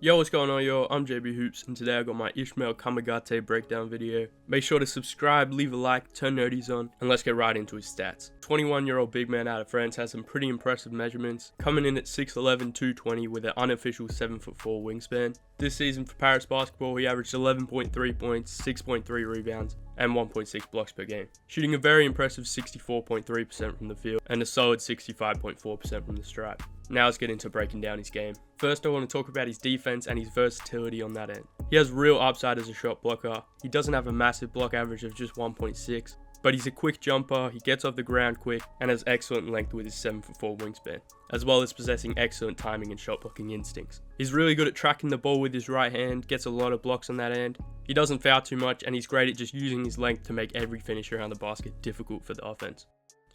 Yo, what's going on, yo? I'm JB Hoops, and today I got my Ismaël Kamagate breakdown video. Make sure to subscribe, leave a like, turn noties on, and let's get right into his stats. 21-year-old big man out of France has some pretty impressive measurements, coming in at 6'11", 220 with an unofficial 7'4" wingspan. This season for Paris basketball, he averaged 11.3 points, 6.3 rebounds, and 1.6 blocks per game, shooting a very impressive 64.3% from the field and a solid 65.4% from the stripe. Now let's get into breaking down his game. First, I want to talk about his defense and his versatility on that end. He has real upside as a shot blocker. He doesn't have a massive block average of just 1.6, but he's a quick jumper, he gets off the ground quick, and has excellent length with his 7'4" wingspan, as well as possessing excellent timing and shot blocking instincts. He's really good at tracking the ball with his right hand, gets a lot of blocks on that end. He doesn't foul too much, and he's great at just using his length to make every finish around the basket difficult for the offense.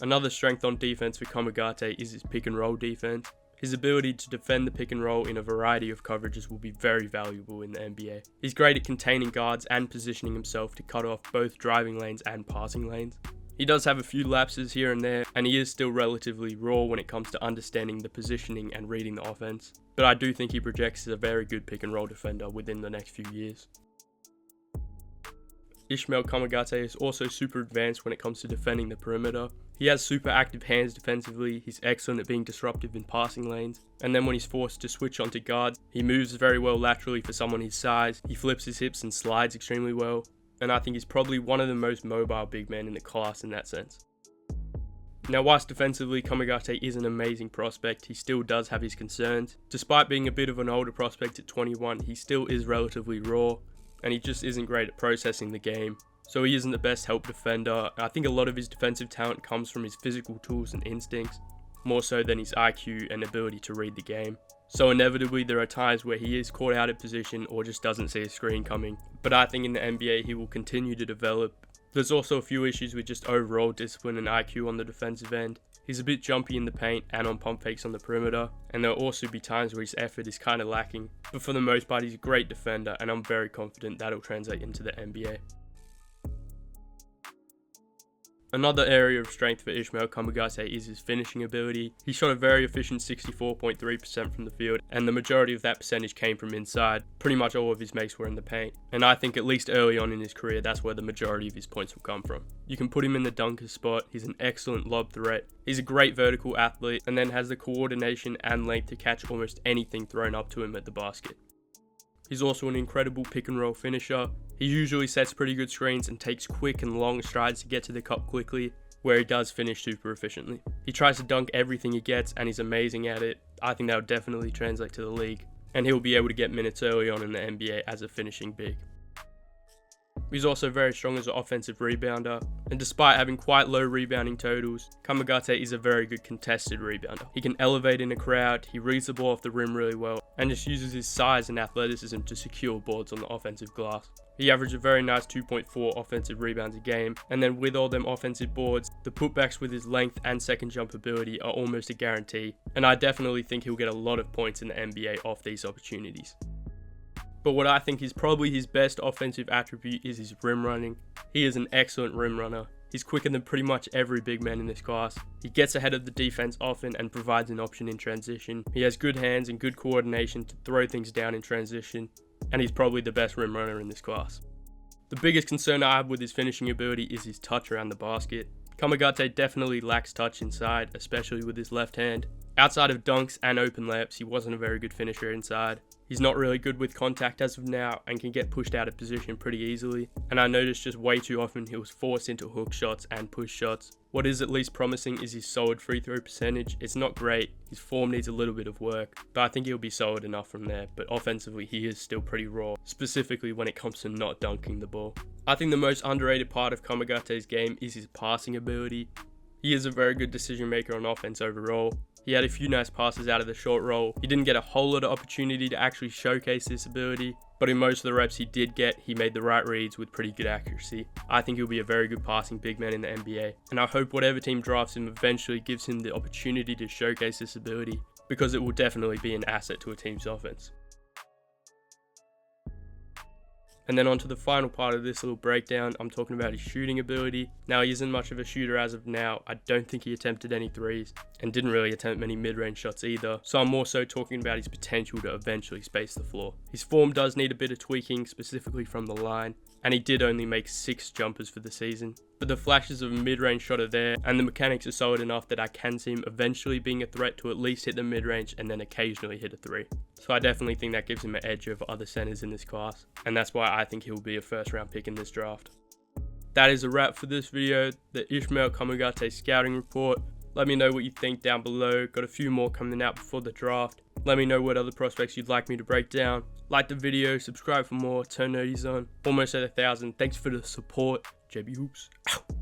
Another strength on defense for Kamagate is his pick and roll defense. His ability to defend the pick and roll in a variety of coverages will be very valuable in the NBA. He's great at containing guards and positioning himself to cut off both driving lanes and passing lanes. He does have a few lapses here and there, and he is still relatively raw when it comes to understanding the positioning and reading the offense, but I do think he projects as a very good pick and roll defender within the next few years. Ismaël Kamagate is also super advanced when it comes to defending the perimeter. He has super active hands defensively, he's excellent at being disruptive in passing lanes, and then when he's forced to switch onto guards, he moves very well laterally for someone his size, he flips his hips and slides extremely well, and I think he's probably one of the most mobile big men in the class in that sense. Now, whilst defensively Kamagate is an amazing prospect, he still does have his concerns. Despite being a bit of an older prospect at 21, he still is relatively raw, and he just isn't great at processing the game. So he isn't the best help defender. I think a lot of his defensive talent comes from his physical tools and instincts, more so than his IQ and ability to read the game. So inevitably there are times where he is caught out of position or just doesn't see a screen coming. But I think in the NBA he will continue to develop. There's also a few issues with just overall discipline and IQ on the defensive end. He's a bit jumpy in the paint and on pump fakes on the perimeter, and there'll also be times where his effort is kind of lacking. But for the most part he's a great defender, and I'm very confident that'll translate into the NBA. Another area of strength for Ismaël Kamagate is his finishing ability. He shot a very efficient 64.3% from the field, and the majority of that percentage came from inside. Pretty much all of his makes were in the paint, and I think at least early on in his career that's where the majority of his points will come from. You can put him in the dunker spot, he's an excellent lob threat, he's a great vertical athlete, and then has the coordination and length to catch almost anything thrown up to him at the basket. He's also an incredible pick and roll finisher. He usually sets pretty good screens and takes quick and long strides to get to the cup quickly, where he does finish super efficiently. He tries to dunk everything he gets and he's amazing at it. I think that would definitely translate to the league, and he'll be able to get minutes early on in the NBA as a finishing big. He's also very strong as an offensive rebounder, and despite having quite low rebounding totals, Kamagate is a very good contested rebounder. He can elevate in a crowd, he reads the ball off the rim really well, and just uses his size and athleticism to secure boards on the offensive glass. He averaged a very nice 2.4 offensive rebounds a game, and then with all them offensive boards, the putbacks with his length and second jump ability are almost a guarantee, and I definitely think he'll get a lot of points in the NBA off these opportunities. But what I think is probably his best offensive attribute is his rim running. He is an excellent rim runner. He's quicker than pretty much every big man in this class. He gets ahead of the defense often and provides an option in transition. He has good hands and good coordination to throw things down in transition, and he's probably the best rim runner in this class. The biggest concern I have with his finishing ability is his touch around the basket. Kamagate definitely lacks touch inside, especially with his left hand. Outside of dunks and open layups, he wasn't a very good finisher inside. He's not really good with contact as of now and can get pushed out of position pretty easily. And I noticed just way too often he was forced into hook shots and push shots. What is at least promising is his solid free throw percentage. It's not great, his form needs a little bit of work, but I think he'll be solid enough from there. But offensively he is still pretty raw, specifically when it comes to not dunking the ball. I think the most underrated part of Kamagate's game is his passing ability. He is a very good decision maker on offense overall. He had a few nice passes out of the short roll. He didn't get a whole lot of opportunity to actually showcase this ability, but in most of the reps he did get, he made the right reads with pretty good accuracy. I think he'll be a very good passing big man in the NBA, and I hope whatever team drafts him eventually gives him the opportunity to showcase this ability, because it will definitely be an asset to a team's offense. And then on to the final part of this little breakdown, I'm talking about his shooting ability. Now, he isn't much of a shooter as of now. I don't think he attempted any threes and didn't really attempt many mid-range shots either. So I'm more so talking about his potential to eventually space the floor. His form does need a bit of tweaking, specifically from the line, and he did only make 6 jumpers for the season. But the flashes of a mid-range shot are there, and the mechanics are solid enough that I can see him eventually being a threat to at least hit the mid-range and then occasionally hit a 3. So I definitely think that gives him an edge over other centers in this class, and that's why I think he'll be a first round pick in this draft. That is a wrap for this video, the Ismaël Kamagate scouting report. Let me know what you think down below. Got a few more coming out before the draft. Let me know what other prospects you'd like me to break down. Like the video, subscribe for more, turn nerdies on. Almost at 1,000. Thanks for the support. JB Hoops. Ow.